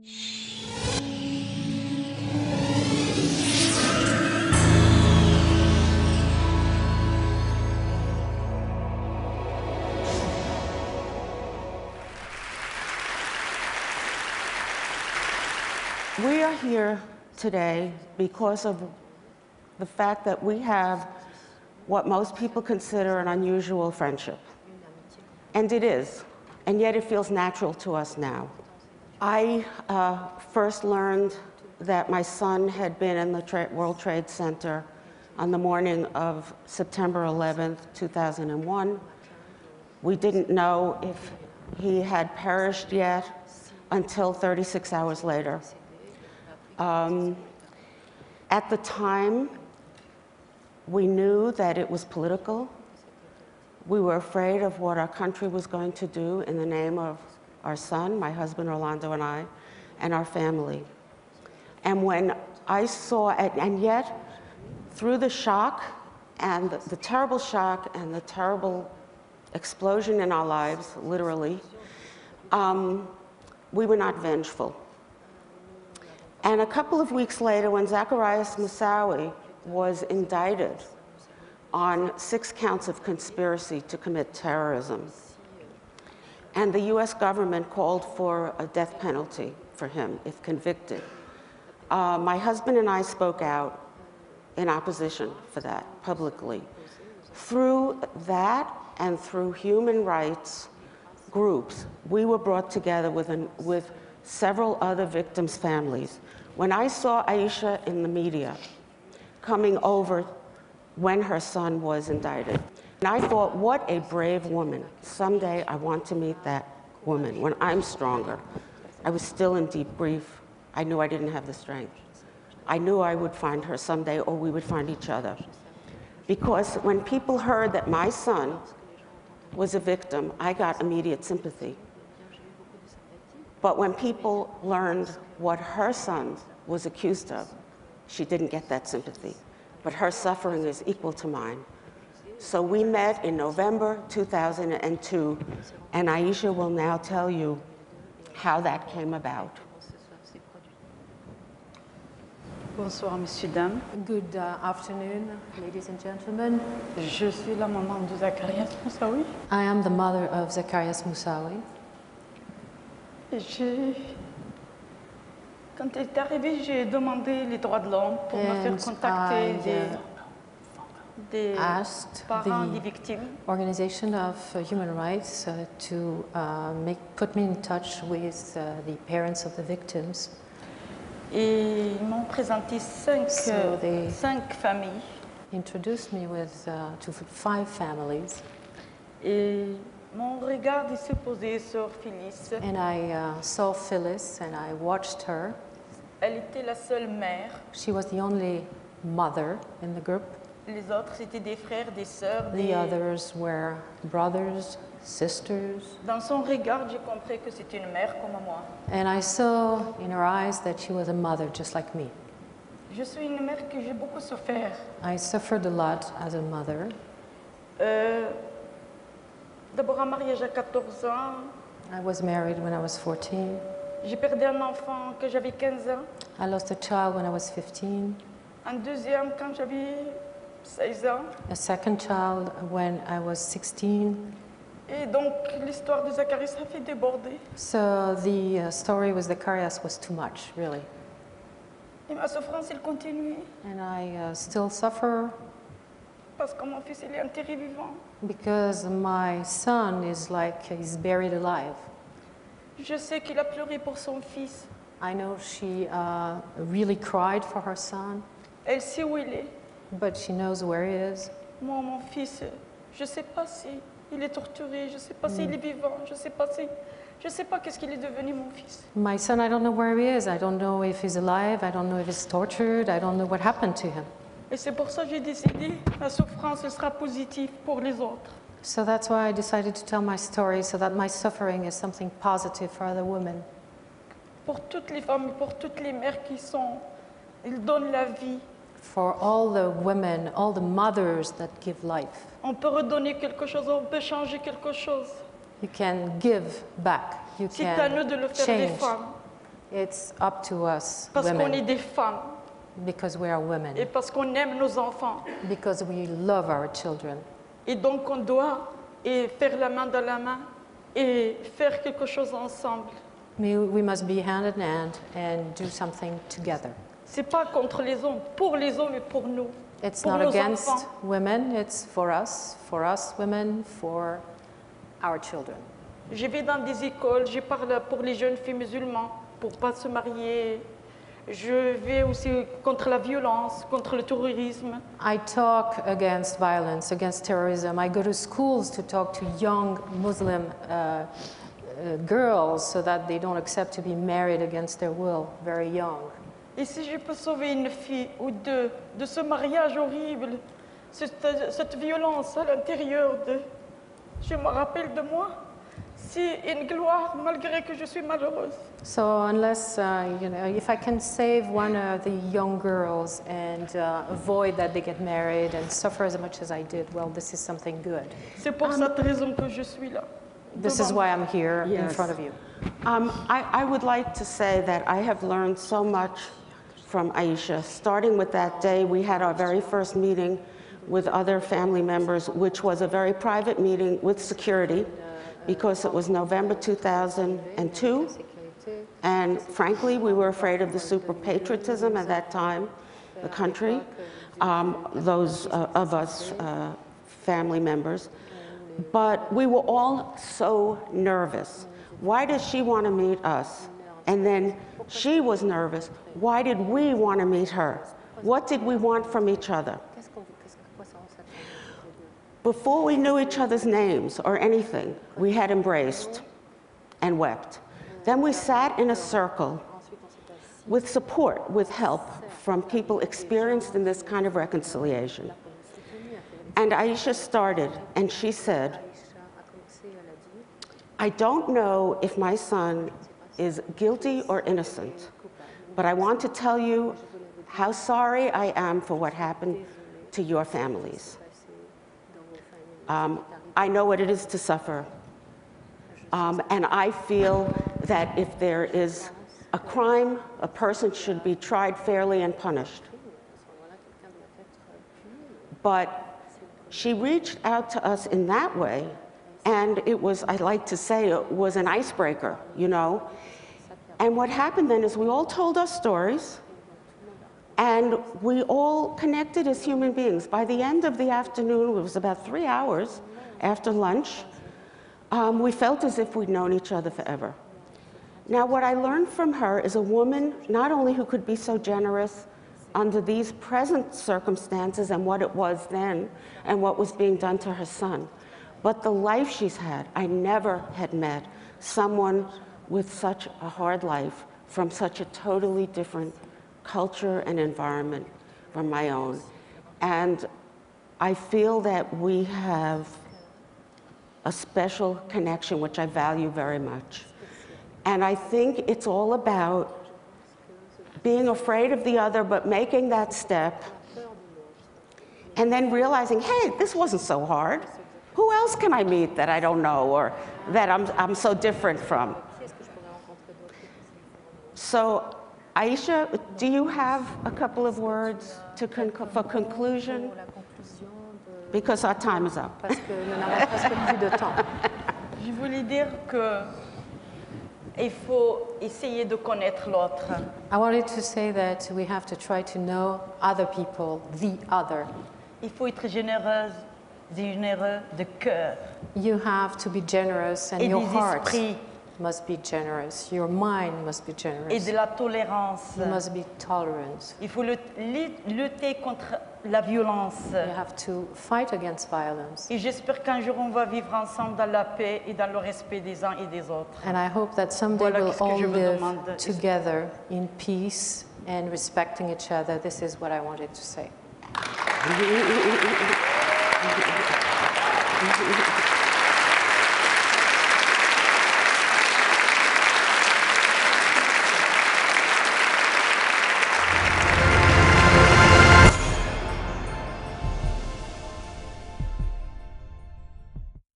We are here today because of the fact that we have what most people consider an unusual friendship. And it is, and yet it feels natural to us now. I first learned that my son had been in the World Trade Center on the morning of September 11th, 2001. We didn't know if he had perished yet until 36 hours later. At the time, we knew that it was political. We were afraid of what our country was going to do in the name of our son, my husband Orlando and I, and our family. And when I saw it, and yet through the shock and the terrible shock and the terrible explosion in our lives, literally, we were not vengeful. And a couple of weeks later, when Zacarias Moussaoui was indicted on 6 counts of conspiracy to commit terrorism, and the US government called for a death penalty for him if convicted, my husband and I spoke out in opposition for that publicly. Through that and through human rights groups, we were brought together with several other victims' families. When I saw Aisha in the media coming over when her son was indicted, and I thought, what a brave woman. Someday I want to meet that woman when I'm stronger. I was still in deep grief. I knew I didn't have the strength. I knew I would find her someday, or we would find each other. Because when people heard that my son was a victim, I got immediate sympathy. But when people learned what her son was accused of, she didn't get that sympathy. But her suffering is equal to mine. So we met in November 2002, and Aisha will now tell you how that came about. Bonsoir, messieurs, dames. Good afternoon, ladies and gentlemen. Je suis la maman de Zacarias Moussaoui. I am the mother of Zacarias Moussaoui. Quand elle est arrivée, j'ai demandé les droits de l'homme pour me faire contacter des parents des victimes. Organization of Human Rights to put me in touch with the parents of the victims. Et ils m'ont présenté cinq familles. Introduced me to 5 families. Et mon regard s'est posé sur Phyllis. And I saw Phyllis and I watched her. Elle était la seule mère. She was the only mother in the group. Les autres, c'était des frères, des sœurs. The others were brothers, sisters. Dans son regard, j'ai compris que c'était une mère comme moi. And I saw in her eyes that she was a mother just like me. Je suis une mère que j'ai beaucoup souffert. I suffered a lot as a mother. D'abord un mariage à 14 ans. I was married when I was 14. J'ai perdu un enfant quand j'avais 15 ans. I lost a child when I was 15. Un deuxième quand j'avais 16 ans. A second child when I was 16. Et donc l'histoire de Zacarias a fait déborder. So the story with Zacarias was too much, really. Et ma souffrance, elle continue. And I still suffer. Parce que mon fils, il est enterré vivant. Because my son is he's buried alive. Je sais qu'il a pleuré pour son fils. I know she really cried for her son. Elle sait où il est. But she knows where he is. Moi, mon fils, je ne sais pas si il est torturé, je ne sais pas s'il est vivant, je ne sais pas qu'est-ce qu'il est devenu, mon fils. My son, I don't know where he is. I don't know if he's alive. I don't know if he's tortured. I don't know what happened to him. Et c'est pour ça que j'ai décidé, la souffrance sera positive pour les autres. So that's why I decided to tell my story, so that my suffering is something positive for other women. Pour toutes les femmes, pour toutes les mères ils donnent la vie. For all the women, all the mothers that give life. On peut redonner quelque chose, on peut changer quelque chose. You can give back. You C'est à nous de le can faire, les change. femmes. It's up to us, parce qu'on est women, des femmes because we are women, et parce qu'on aime nos enfants. because we love our children. Et donc on doit faire la main dans la main et faire quelque chose ensemble. We must be hand in hand and do something together. C'est pas contre les hommes, pour les hommes et pour nous. It's Pour not nos against enfants. women, it's for us women, for our children. Je vais dans des écoles, je parle pour les jeunes filles musulmanes, pour pas se marier. Je vais aussi contre la violence, contre le terrorisme. I talk against violence, against terrorism. I go to schools to talk to young Muslim girls so that they don't accept to be married against their will, very young. Et si je peux sauver une fille ou deux de ce mariage horrible, cette violence à l'intérieur de... Je me rappelle de moi, c'est une gloire malgré que je suis malheureuse. So unless, if I can save one of the young girls and avoid that they get married and suffer as much as I did, well, this is something good. C'est pour cette raison que je suis là. This is why I'm here in Yes. front of you. I would like to say that I have learned so much from Aisha. Starting with that day, we had our very first meeting with other family members, which was a very private meeting with security, because it was November 2002. And frankly, we were afraid of the super patriotism at that time, the country, those of us family members. But we were all so nervous. Why does she want to meet us? And then she was nervous. Why did we want to meet her? What did we want from each other? Before we knew each other's names or anything, we had embraced and wept. Then we sat in a circle with support, with help from people experienced in this kind of reconciliation. And Aisha started, and she said, I don't know if my son is guilty or innocent, but I want to tell you how sorry I am for what happened to your families. I know what it is to suffer. And I feel that if there is a crime, a person should be tried fairly and punished. But she reached out to us in that way, and it was, I like to say, it was an icebreaker, you know? And what happened then is we all told our stories, and we all connected as human beings. By the end of the afternoon, it was about 3 hours after lunch, we felt as if we'd known each other forever. Now, what I learned from her is a woman not only who could be so generous under these present circumstances and what it was then and what was being done to her son, but the life she's had. I never had met someone with such a hard life from such a totally different culture and environment from my own. And I feel that we have a special connection, which I value very much. And I think it's all about being afraid of the other, but making that step, and then realizing, hey, this wasn't so hard. Who else can I meet that I don't know or that I'm so different from? So, Aisha, do you have a couple of words for conclusion? Because our time is up. Parce que nous n'avons presque plus de temps. Je voulais dire que il faut essayer de connaître l'autre. I wanted to say that we have to try to know other people, the other. Il faut être généreux de cœur You have to be generous, and et your des heart esprits must be generous. Your mind must be et generous. de la tolérance. You must be tolerant. Il faut lutter contre la violence. You have to fight against violence. Et j'espère qu'un jour on va vivre ensemble dans la paix et dans le respect des uns et des autres. And I hope that someday Voilà we'll qu'est-ce que all je vous live demande. together in peace and respecting each other. This is what I wanted to say.